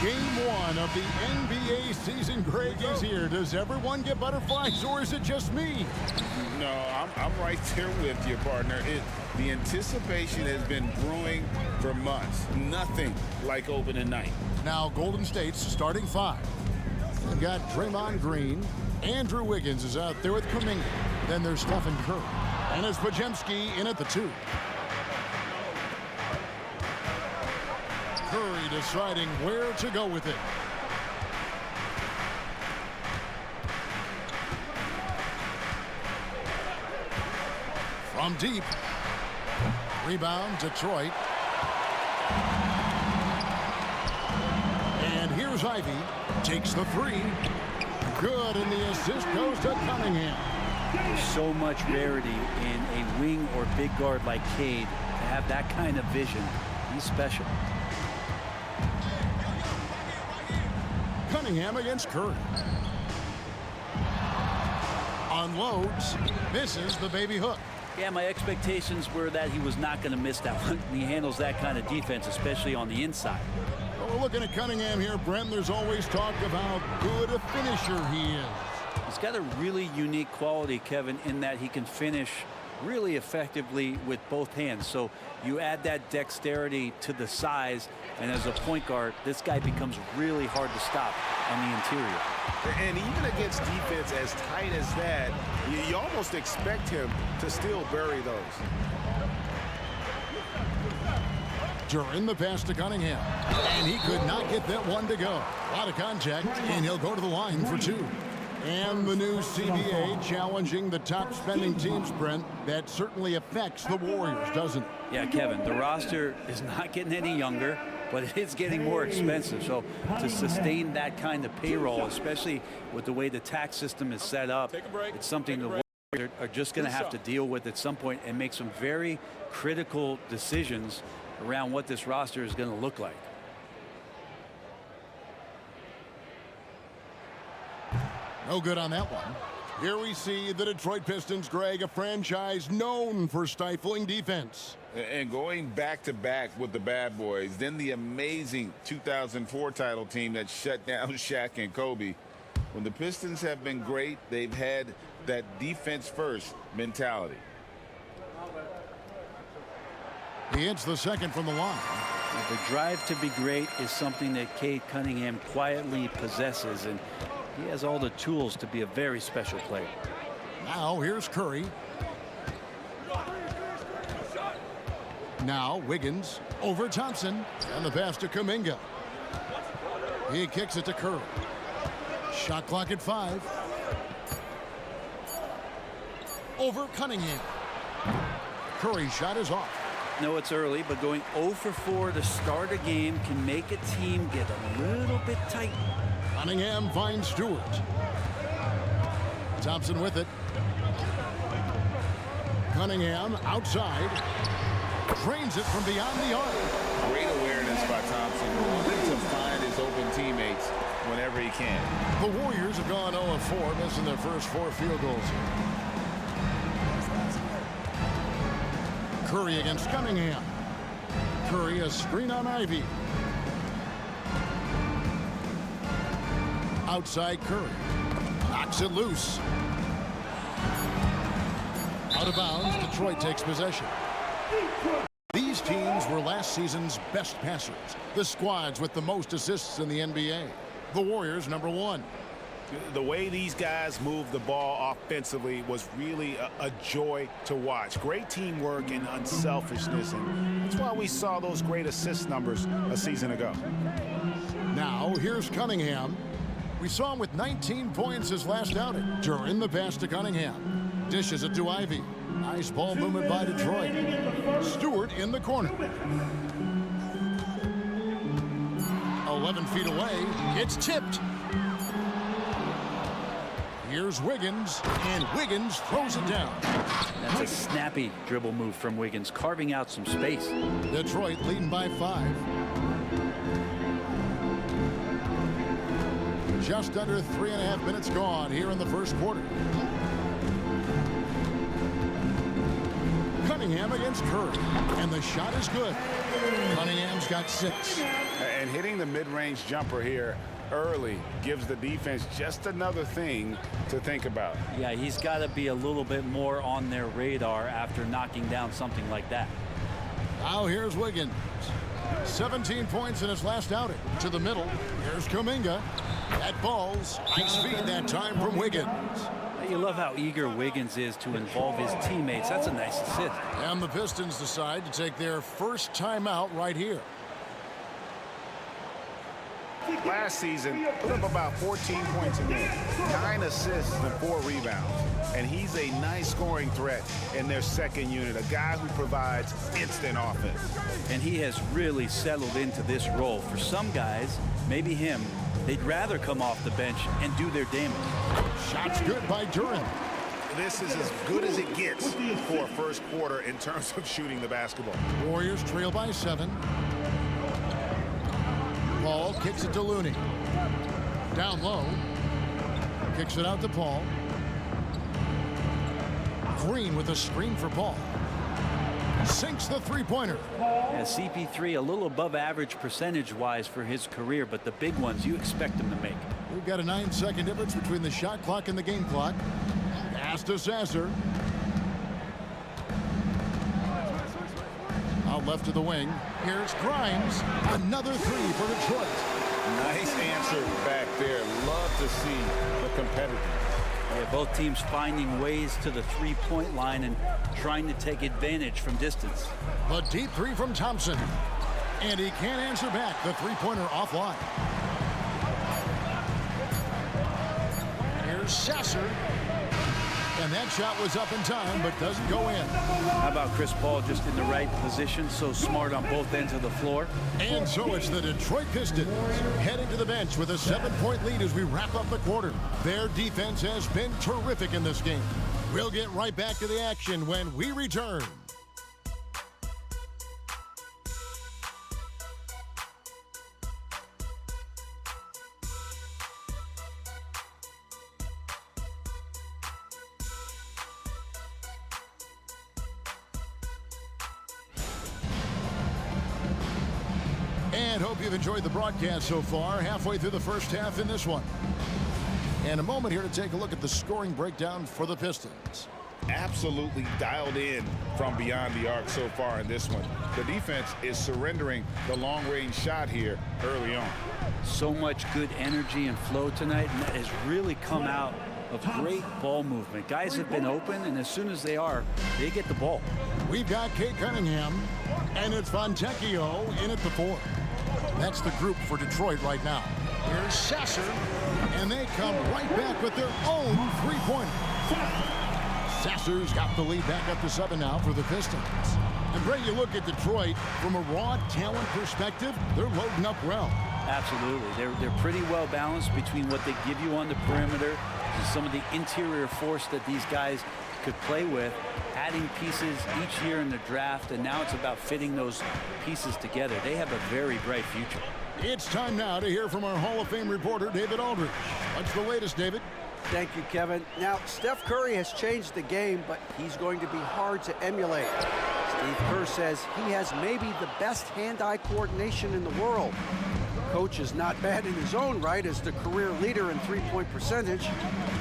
Game one of the NBA season, Greg, is here. Does everyone get butterflies, or is it just me? No, I'm right there with you, partner. The anticipation has been brewing for months. Nothing like opening night. Now, Golden State's starting five. They've got Draymond Green. Andrew Wiggins is out there with Kuminga. Then there's Stephen Curry. And it's Pajemski in at the 2. Curry deciding where to go with it. From deep. Rebound, Detroit. And here's Ivy. Takes the 3. Good, and the assist goes to Cunningham. There's so much rarity in a wing or big guard like Cade to have that kind of vision. He's special. Cunningham against Curry. Unloads. Misses the baby hook. Yeah, my expectations were that he was not going to miss that one. He handles that kind of defense, especially on the inside. Well, we're looking at Cunningham here, Brent. There's always talk of how good a finisher he is. He's got a really unique quality, Kevin, in that he can finish really effectively with both hands. So you add that dexterity to the size, and as a point guard, this guy becomes really hard to stop on the interior. And even against defense as tight as that, you almost expect him to still bury those. During the pass to Cunningham, and he could not get that one to go. A lot of contact, and he'll go to the line for 2. And the new CBA challenging the top spending teams, Brent. That certainly affects the Warriors, doesn't it? Yeah, Kevin, the roster is not getting any younger, but it is getting more expensive. So to sustain that kind of payroll, especially with the way the tax system is set up, it's something the Warriors are just going to have to deal with at some point and make some very critical decisions around what this roster is going to look like. No good on that one. Here we see the Detroit Pistons, Greg, a franchise known for stifling defense. And going back-to-back with the bad boys, then the amazing 2004 title team that shut down Shaq and Kobe. When the Pistons have been great, they've had that defense-first mentality. He hits the second from the line. The drive to be great is something that Cade Cunningham quietly possesses, and he has all the tools to be a very special player. Now here's Curry. Now Wiggins over Thompson, and the pass to Kuminga. He kicks it to Curry. Shot clock at 5. Over Cunningham. Curry's shot is off. No, it's early, but going 0 for 4 to start a game can make a team get a little bit tight. Cunningham finds Stewart. Thompson with it. Cunningham outside. Drains it from beyond the arc. Great awareness by Thompson, wanting to find his open teammates whenever he can. The Warriors have gone 0-4, missing their first 4 field goals. Curry against Cunningham. Curry a screen on Ivy. Outside Curry. Knocks it loose. Out of bounds, Detroit takes possession. These teams were last season's best passers. The squads with the most assists in the NBA. The Warriors, number 1. The way these guys move the ball offensively was really a joy to watch. Great teamwork and unselfishness, and that's why we saw those great assist numbers a season ago. Now, here's Cunningham. We saw him with 19 points his last outing. During the pass to Cunningham. Dishes it to Ivy. Nice ball movement by Detroit. Stewart in the corner. 11 feet away. It's tipped. Here's Wiggins, and Wiggins throws it down. That's a snappy dribble move from Wiggins, carving out some space. Detroit leading by 5. Just under 3.5 minutes gone here in the first quarter. Cunningham against Curry, and the shot is good. Cunningham's got 6. And hitting the mid-range jumper here early gives the defense just another thing to think about. Yeah, he's got to be a little bit more on their radar after knocking down something like that. Now here's Wiggins. 17 points in his last outing. To the middle. Here's Kuminga. That ball's nice feed that time from Wiggins. You love how eager Wiggins is to involve his teammates. That's a nice assist. And the Pistons decide to take their first timeout right here. Last season, put up about 14 points a game, 9 assists and 4 rebounds. And he's a nice scoring threat in their second unit, a guy who provides instant offense. And he has really settled into this role. For some guys, maybe him, they'd rather come off the bench and do their damage. Shots good by Durant. This is as good as it gets for a first quarter in terms of shooting the basketball. Warriors trail by 7. Paul kicks it to Looney. Down low. Kicks it out to Paul. Green with a screen for Paul. Sinks the three-pointer. Yeah, CP3 a little above average percentage-wise for his career, but the big ones you expect him to make. We've got a 9-second difference between the shot clock and the game clock. Pass to Sasser. Out left to the wing. Here's Grimes. Another three for Detroit. Nice answer back there. Love to see the competitiveness. Yeah, both teams finding ways to the three-point line and trying to take advantage from distance. The deep three from Thompson. And he can't answer back. The three-pointer offline. Here's Sasser. And that shot was up in time, but doesn't go in. How about Chris Paul just in the right position, so smart on both ends of the floor? And so it's the Detroit Pistons heading to the bench with a 7-point lead as we wrap up the quarter. Their defense has been terrific in this game. We'll get right back to the action when we return. And hope you've enjoyed the broadcast so far. Halfway through the first half in this one. And a moment here to take a look at the scoring breakdown for the Pistons. Absolutely dialed in from beyond the arc so far in this one. The defense is surrendering the long-range shot here early on. So much good energy and flow tonight, and that has really come out of great ball movement. Guys have been open, and as soon as they are, they get the ball. We've got Kate Cunningham, and it's Fontecchio in at the 4. That's the group for Detroit right now. Here's Sasser, and they come right back with their own three-pointer. Sasser's got the lead back up to 7 now for the Pistons. And Bray, you look at Detroit from a raw talent perspective, they're loading up well. Absolutely. They're pretty well balanced between what they give you on the perimeter and some of the interior force that these guys could play with, adding pieces each year in the draft, and now it's about fitting those pieces together. They have a very bright future. It's time now to hear from our Hall of Fame reporter, David Aldridge. What's the latest, David? Thank you, Kevin. Now, Steph Curry has changed the game, but he's going to be hard to emulate. Steve Kerr says he has maybe the best hand-eye coordination in the world. Coach is not bad in his own right as the career leader in three-point percentage,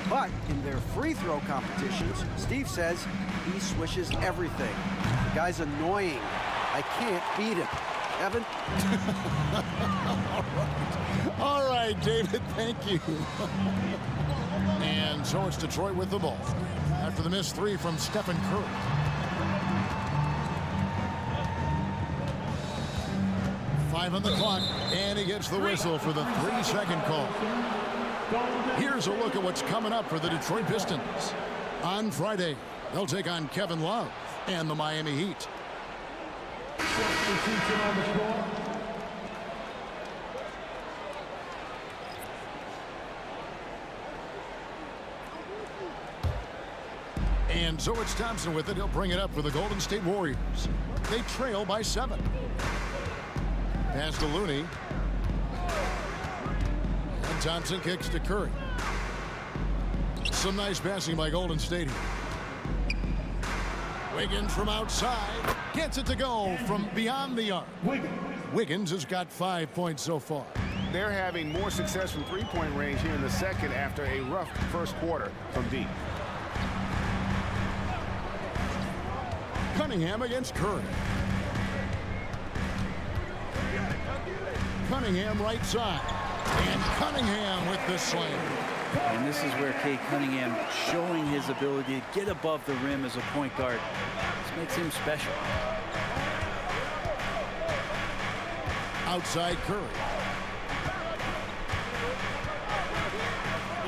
but in their free throw competitions, Steve says he swishes everything. The guy's annoying. I can't beat him. Evan? All right, David, thank you. And so it's Detroit with the ball after the missed three from Stephen Curry. Five on the clock, and he gets the whistle for the 3-second call. Here's a look at what's coming up for the Detroit Pistons. On Friday, they'll take on Kevin Love and the Miami Heat. And so it's Thompson with it. He'll bring it up for the Golden State Warriors. They trail by 7. Pass to Looney. And Thompson kicks to Curry. Some nice passing by Golden State here. Wiggins from outside. Gets it to go from beyond the arc. Wiggins has got 5 points so far. They're having more success from three-point range here in the second after a rough first quarter from deep. Cunningham against Curry. Cunningham right side. And Cunningham with the slam. And this is where Kate Cunningham showing his ability to get above the rim as a point guard. This makes him special. Outside Curry.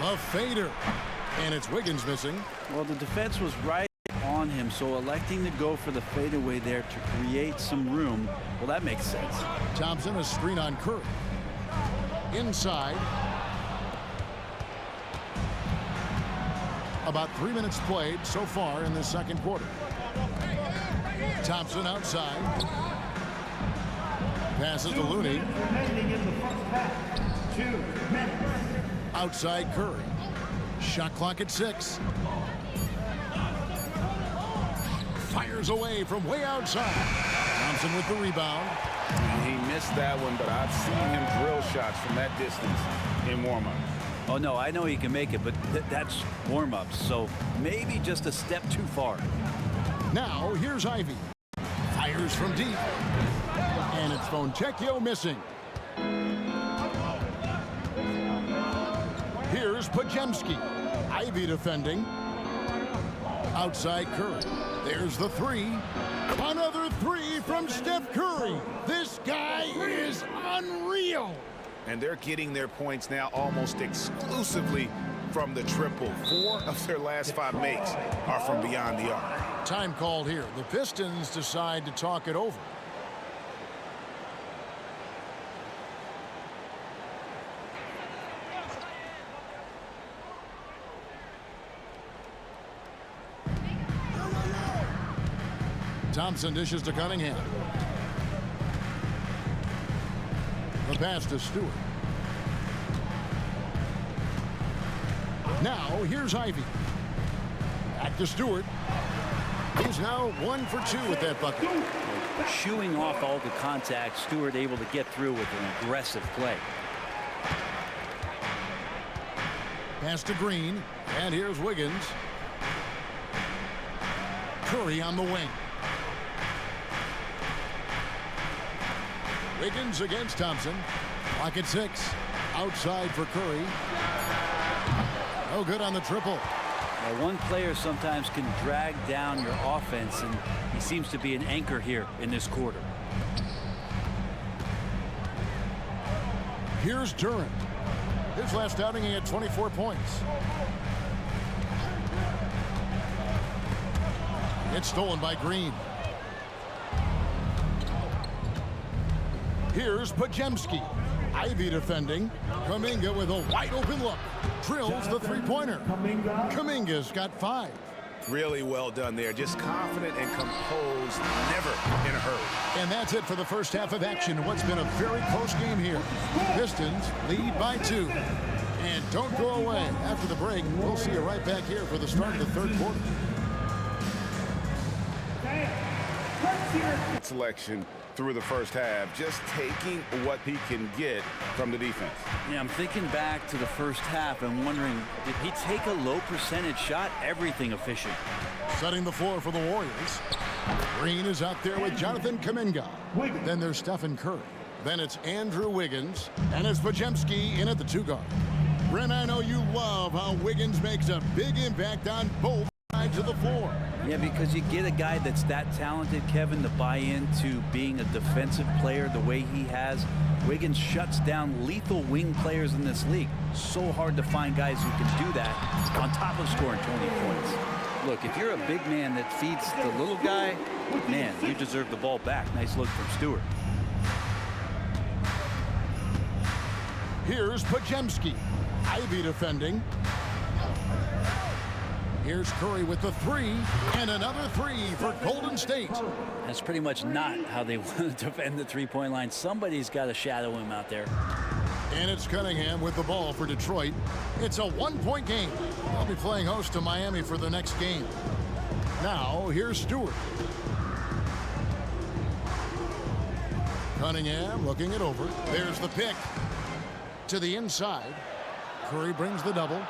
A fader. And it's Wiggins missing. Well, the defense was right on him, so electing to go for the fadeaway there to create some room, well, that makes sense. Thompson, a screen on Curry. Inside. About 3 minutes played so far in the second quarter. Thompson outside. Passes to Looney. Outside Curry. Shot clock at 6. Fires away from way outside. Thompson with the rebound. He missed that one, but I've seen him drill shots from that distance in warm-up. Oh, no, I know he can make it, but that's warm-ups, so maybe just a step too far. Now, here's Ivy. Fires from deep. And it's Fontecchio missing. Here's Pajemski. Ivy defending. Outside Curry. There's the three. Another three from Steph Curry. This guy is unreal. And they're getting their points now almost exclusively from the triple. 4 of their last 5 makes are from beyond the arc. Time called here. The Pistons decide to talk it over. Thompson dishes to Cunningham. The pass to Stewart. Now, here's Ivy. Back to Stewart. He's now 1 for 2 with that bucket. Shooing off all the contact, Stewart able to get through with an aggressive play. Pass to Green. And here's Wiggins. Curry on the wing. Wiggins against Thompson. Clock at 6. Outside for Curry. No good on the triple. Now, one player sometimes can drag down your offense, and he seems to be an anchor here in this quarter. Here's Durant. His last outing, he had 24 points. It's stolen by Green. Here's Pajemski. Ivy defending. Kuminga with a wide open look. Drills the three-pointer. Kuminga's got 5. Really well done there. Just confident and composed, never in a hurry. And that's it for the first half of action. What's been a very close game here. Pistons lead by 2. And don't go away. After the break, we'll see you right back here for the start of the third quarter. Selection through the first half, just taking what he can get from the defense. Yeah, I'm thinking back to the first half and wondering, did he take a low percentage shot? Everything efficient. Setting the floor for the Warriors. Green is out there with Jonathan Kuminga. Then there's Stephen Curry. Then it's Andrew Wiggins. And it's Pajemski in at the 2 guard. Brent, I know you love how Wiggins makes a big impact on both sides of the floor. Yeah, because you get a guy that's that talented, Kevin, to buy into being a defensive player the way he has. Wiggins shuts down lethal wing players in this league. So hard to find guys who can do that on top of scoring 20 points. Look, if you're a big man that feeds the little guy, man, you deserve the ball back. Nice look from Stewart. Here's Pajemski. Ivy defending. Here's Curry with the 3, and another 3 for Golden State. That's pretty much not how they want to defend the three-point line. Somebody's got to shadow him out there. And it's Cunningham with the ball for Detroit. It's a 1-point game. They'll be playing host to Miami for the next game. Now, here's Stewart. Cunningham looking it over. There's the pick. To the inside. Curry brings the double.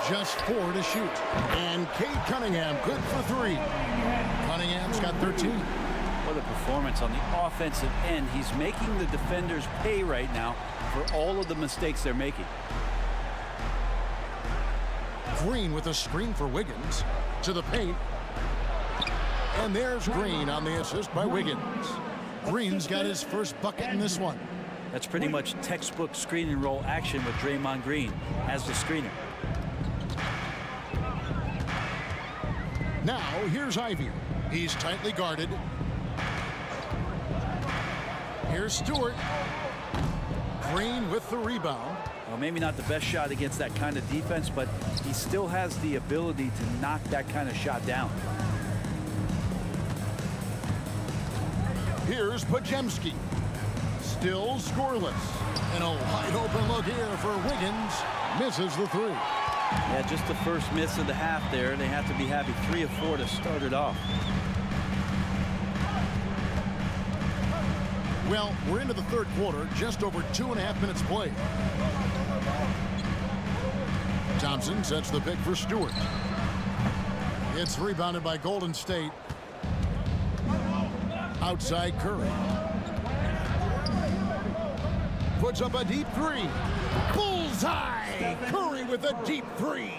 Just 4 to shoot. And Cade Cunningham good for 3. Cunningham's got 13. What a performance on the offensive end. He's making the defenders pay right now for all of the mistakes they're making. Green with a screen for Wiggins. To the paint. And there's Green on the assist by Wiggins. Green's got his first bucket in this one. That's pretty much textbook screen and roll action with Draymond Green as the screener. Now, here's Ivy. He's tightly guarded. Here's Stewart. Green with the rebound. Well, maybe not the best shot against that kind of defense, but he still has the ability to knock that kind of shot down. Here's Pajemski. Still scoreless. And a wide open look here for Wiggins. Misses the 3. Yeah, just the first miss of the half there. They have to be happy 3 of 4 to start it off. Well, we're into the third quarter, just over 2.5 minutes played. Thompson sets the pick for Stewart. It's rebounded by Golden State. Outside Curry. Puts up a deep 3. Bullseye! Curry with a deep 3.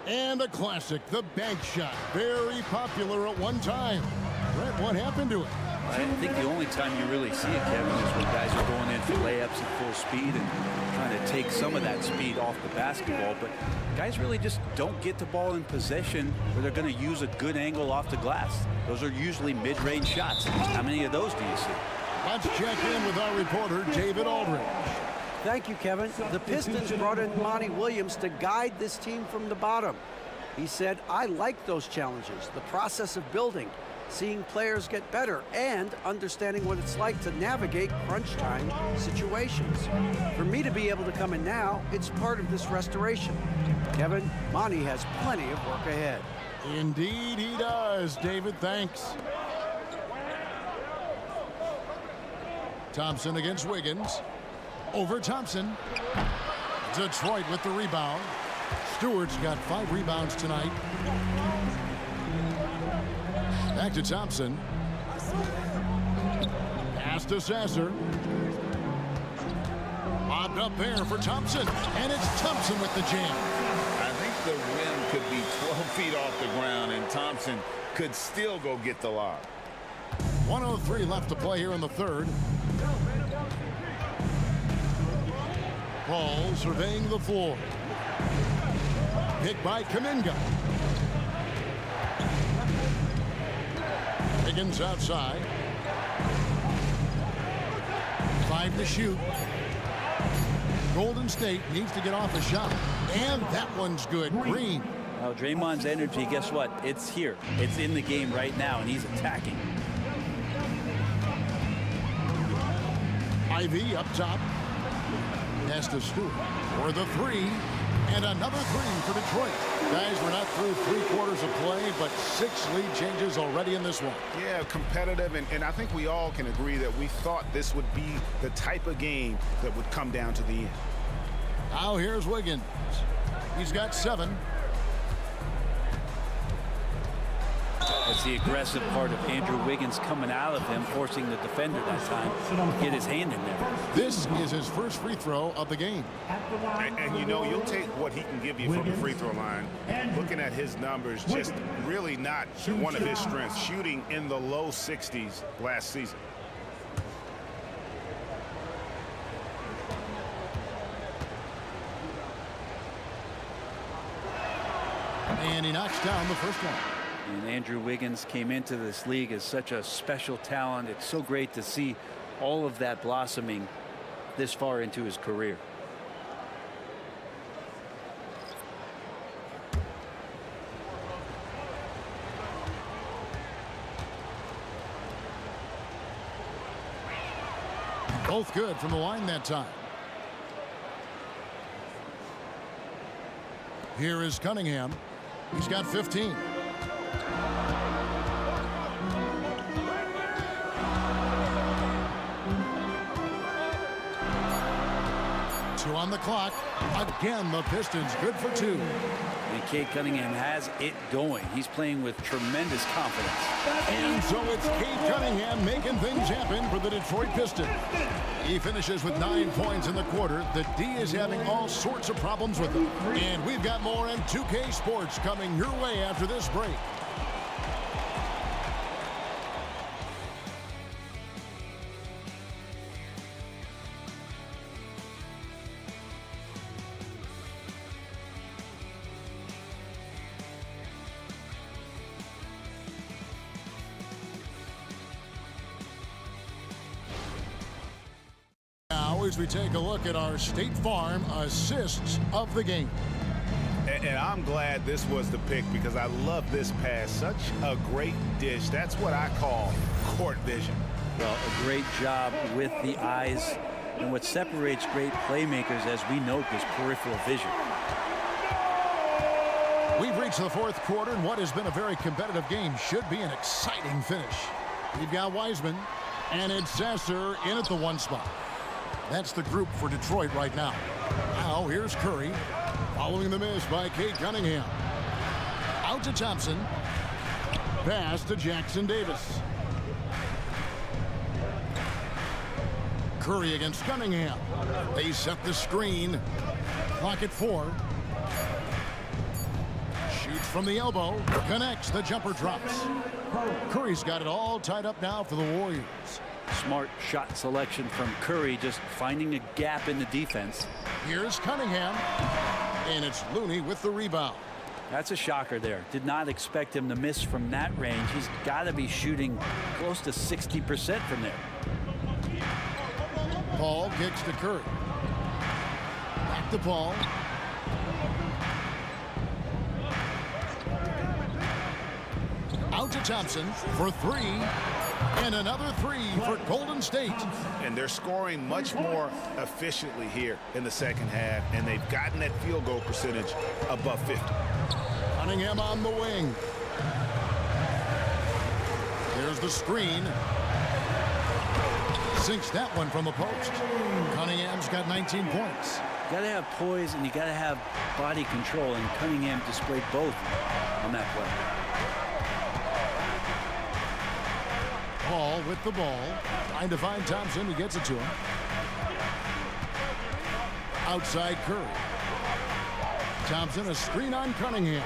And a classic, the bank shot. Very popular at one time. Brett, what happened to it? I think the only time you really see it, Kevin, is when guys are going in for layups at full speed and trying to take some of that speed off the basketball. But guys really just don't get the ball in possession where they're going to use a good angle off the glass. Those are usually mid-range shots. How many of those do you see? Let's check in with our reporter, David Aldridge. Thank you, Kevin. The Pistons brought in Monty Williams to guide this team from the bottom. He said, I like those challenges, the process of building, seeing players get better, and understanding what it's like to navigate crunch time situations. For me to be able to come in now, it's part of this restoration. Kevin, Monty has plenty of work ahead. Indeed he does, David. Thanks. Thompson against Wiggins. Over Thompson. Detroit with the rebound. Stewart's got 5 rebounds tonight. Back to Thompson. Pass to Sasser. Bobbed up there for Thompson. And it's Thompson with the jam. I think the rim could be 12 feet off the ground, and Thompson could still go get the lob. 1:03 left to play here in the third. Paul surveying the floor. Pick by Kuminga. Higgins outside. 5 to shoot. Golden State needs to get off a shot. And that one's good. Green. Well, Draymond's energy, guess what? It's here. It's in the game right now, and he's attacking. Ivy up top. Pass to Stewart for the 3. And another 3 for Detroit. Guys, we're not through 3 quarters of play, but 6 lead changes already in this one. Yeah, competitive, and I think we all can agree that we thought this would be the type of game that would come down to the end. Now here's Wiggins. He's got 7. That's the aggressive part of Andrew Wiggins coming out of him, forcing the defender that time to get his hand in there. This is his first free throw of the game. And you know, you'll take what he can give you from the free throw line. Looking at his numbers, just really not one of his strengths. Shooting in the low 60s last season. And he knocks down the first one. And Andrew Wiggins came into this league as such a special talent. It's so great to see all of that blossoming this far into his career. Both good from the line that time. Here is Cunningham. He's got 15. on the clock. Again, the Pistons good for 2. And Cade Cunningham has it going. He's playing with tremendous confidence. And so it's Cade Cunningham making things happen for the Detroit Pistons. He finishes with 9 points in the quarter. The D is having all sorts of problems with him. And we've got more in 2K Sports coming your way after this break. As we take a look at our State Farm assists of the game. And I'm glad this was the pick because I love this pass. Such a great dish. That's what I call court vision. Well, a great job with the eyes. And what separates great playmakers, as we note, is peripheral vision. We've reached the fourth quarter, and what has been a very competitive game should be an exciting finish. We've got Wiseman, and it's Sasser in at the 1 spot. That's the group for Detroit right now. Now here's Curry, following the miss by Cade Cunningham. Out to Thompson. Pass to Jackson Davis. Curry against Cunningham. They set the screen. Clock at 4. Shoots from the elbow. Connects. The jumper drops. Curry's got it all tied up now for the Warriors. Smart shot selection from Curry, just finding a gap in the defense. Here's Cunningham, and it's Looney with the rebound. That's a shocker there. Did not expect him to miss from that range. He's got to be shooting close to 60% from there. Paul kicks to Curry. Back to Paul. Out to Thompson for 3. And another 3 for Golden State. And they're scoring much more efficiently here in the second half, and they've gotten that field goal percentage above 50. Cunningham on the wing. There's the screen. Sinks that one from the post. Cunningham's got 19 points. You got to have poise and you got to have body control, and Cunningham displayed both on that play. Paul with the ball. Trying to find Thompson. He gets it to him. Outside Curry. Thompson, a screen on Cunningham.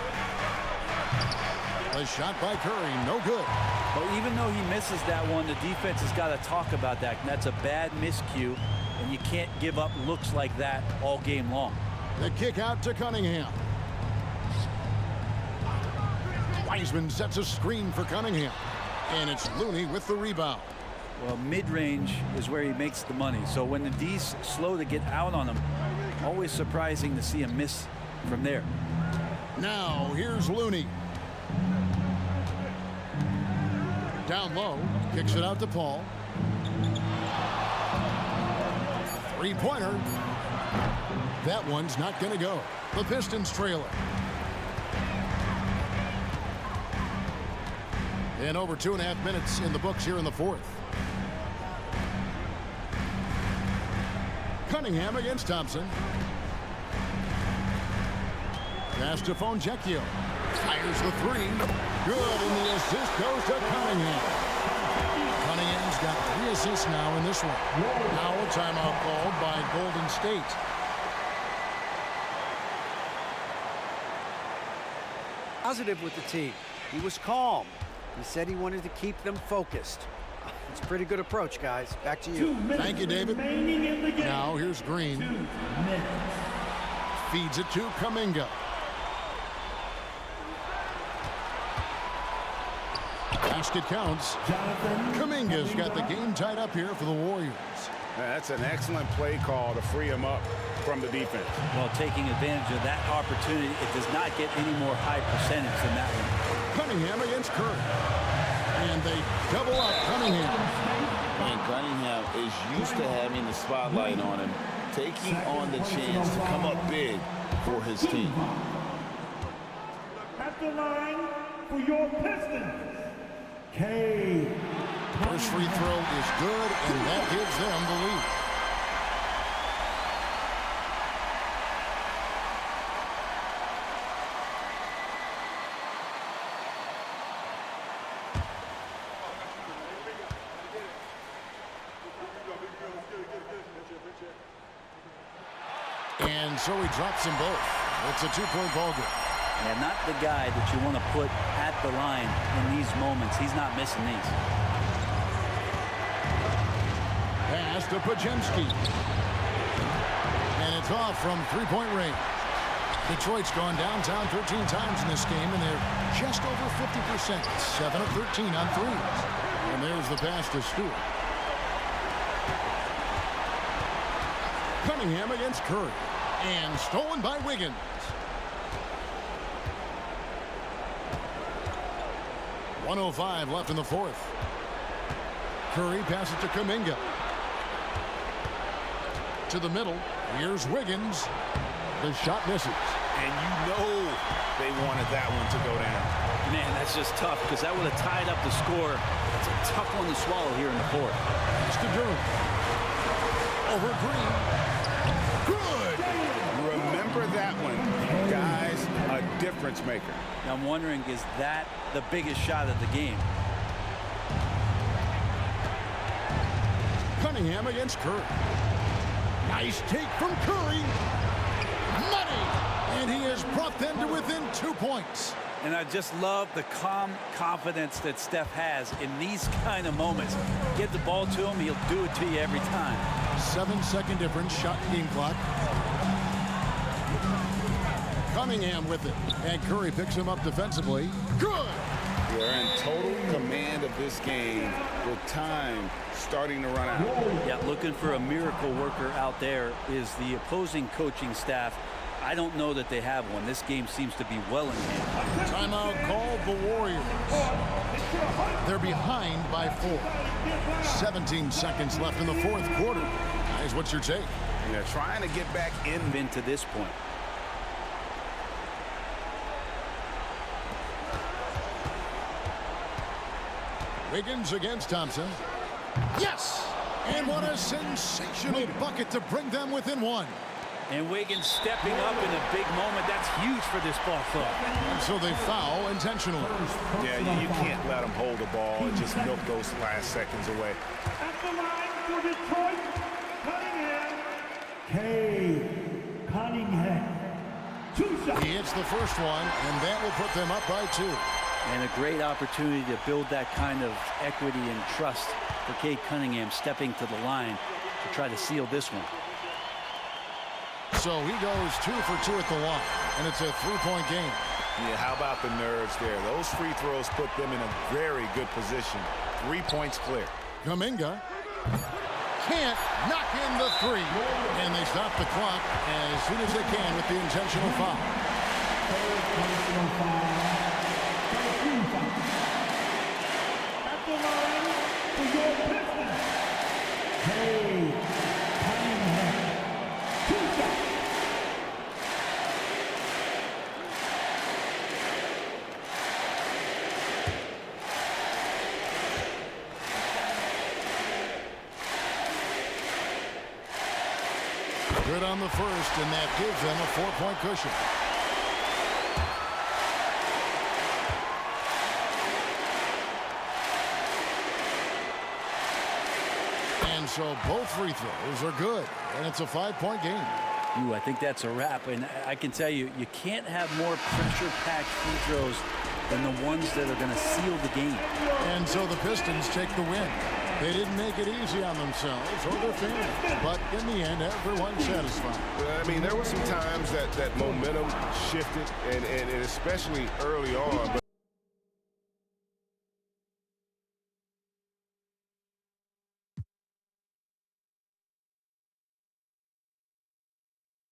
A shot by Curry. No good. But even though he misses that one, the defense has got to talk about that. And that's a bad miscue. And you can't give up looks like that all game long. The kick out to Cunningham. Wiseman sets a screen for Cunningham. And it's Looney with the rebound. Well, mid-range is where he makes the money. So when the D's slow to get out on him, always surprising to see him miss from there. Now, here's Looney. Down low, kicks it out to Paul. Three-pointer. That one's not going to go. The Pistons trail it. And over 2.5 minutes in the books here in the fourth. Cunningham against Thompson. Pass to Fonjecchio. Fires the 3. Good, and the assist goes to Cunningham. Cunningham's got 3 assists now in this one. Now a timeout called by Golden State. Positive with the team. He was calm. He said he wanted to keep them focused. It's a pretty good approach, guys. Back to you. Thank you, David. Now here's Green. Feeds it to Kuminga. Basket counts. Kuminga's got the game tied up here for the Warriors. That's an excellent play call to free him up from the defense. Well, taking advantage of that opportunity, it does not get any more high percentage than that one. Cunningham against Curry. And they double up Cunningham. And Cunningham is used to having the spotlight on him, taking on the chance to come up big for his team. At the line for your Pistons, Cade. First free throw is good, and that gives them the lead. And so he drops them both. It's a 2-point ball game. Yeah, not the guy that you want to put at the line in these moments. He's not missing these. Pass to Pajemski. And it's off from 3-point range. Detroit's gone downtown 13 times in this game, and they're just over 50%. 7 of 13 on threes. And there's the pass to Stewart. Cunningham against Curry. And stolen by Wiggins. .105 left in the fourth. Curry passes to Kuminga. To the middle. Here's Wiggins. The shot misses. And you know they wanted that one to go down. Man, that's just tough because that would have tied up the score. It's a tough one to swallow here in the fourth. It's to Durham. Over Green. Good. Remember that one, guys, a difference maker. Now I'm wondering, is that the biggest shot of the game? Cunningham against Curry. Nice take from Curry. Money. And he has brought them to within 2 points. And I just love the calm confidence that Steph has in these kind of moments. Get the ball to him, he'll do it to you every time. 7-second difference, shot game clock. Cunningham with it. And Curry picks him up defensively. Good. They're in total command of this game with time starting to run out. Yeah, looking for a miracle worker out there is the opposing coaching staff. I don't know that they have one. This game seems to be well in hand. Timeout called the Warriors. They're behind by 4. 17 seconds left in the fourth quarter. Guys, what's your take? And they're trying to get back Into this point. Wiggins against Thompson. Yes! And what a sensational bucket to bring them within 1. And Wiggins stepping up in a big moment. That's huge for this ball club. And so they foul intentionally. Yeah, you can't let them hold the ball and just milk those last seconds away. At the line for Detroit, Cunningham. 2 shots. He hits the first one, and that will put them up by 2. And a great opportunity to build that kind of equity and trust for Cade Cunningham stepping to the line to try to seal this one. So he goes 2 for 2 at the line, and it's a 3-point game. Yeah, how about the nerves there? Those free throws put them in a very good position. 3 points clear. Kuminga can't knock in the 3. And they stop the clock as soon as they can with the intentional foul. At the line for your Pistons, Cunningham. 2 shots. Good on the first, and that gives them a 4-point cushion. And so both free throws are good, and it's a 5-point game. Ooh, I think that's a wrap. And I can tell you, you can't have more pressure-packed free throws than the ones that are going to seal the game. And so the Pistons take the win. They didn't make it easy on themselves or their fans, but in the end, everyone's satisfied. I mean, there were some times that momentum shifted, and especially early on. But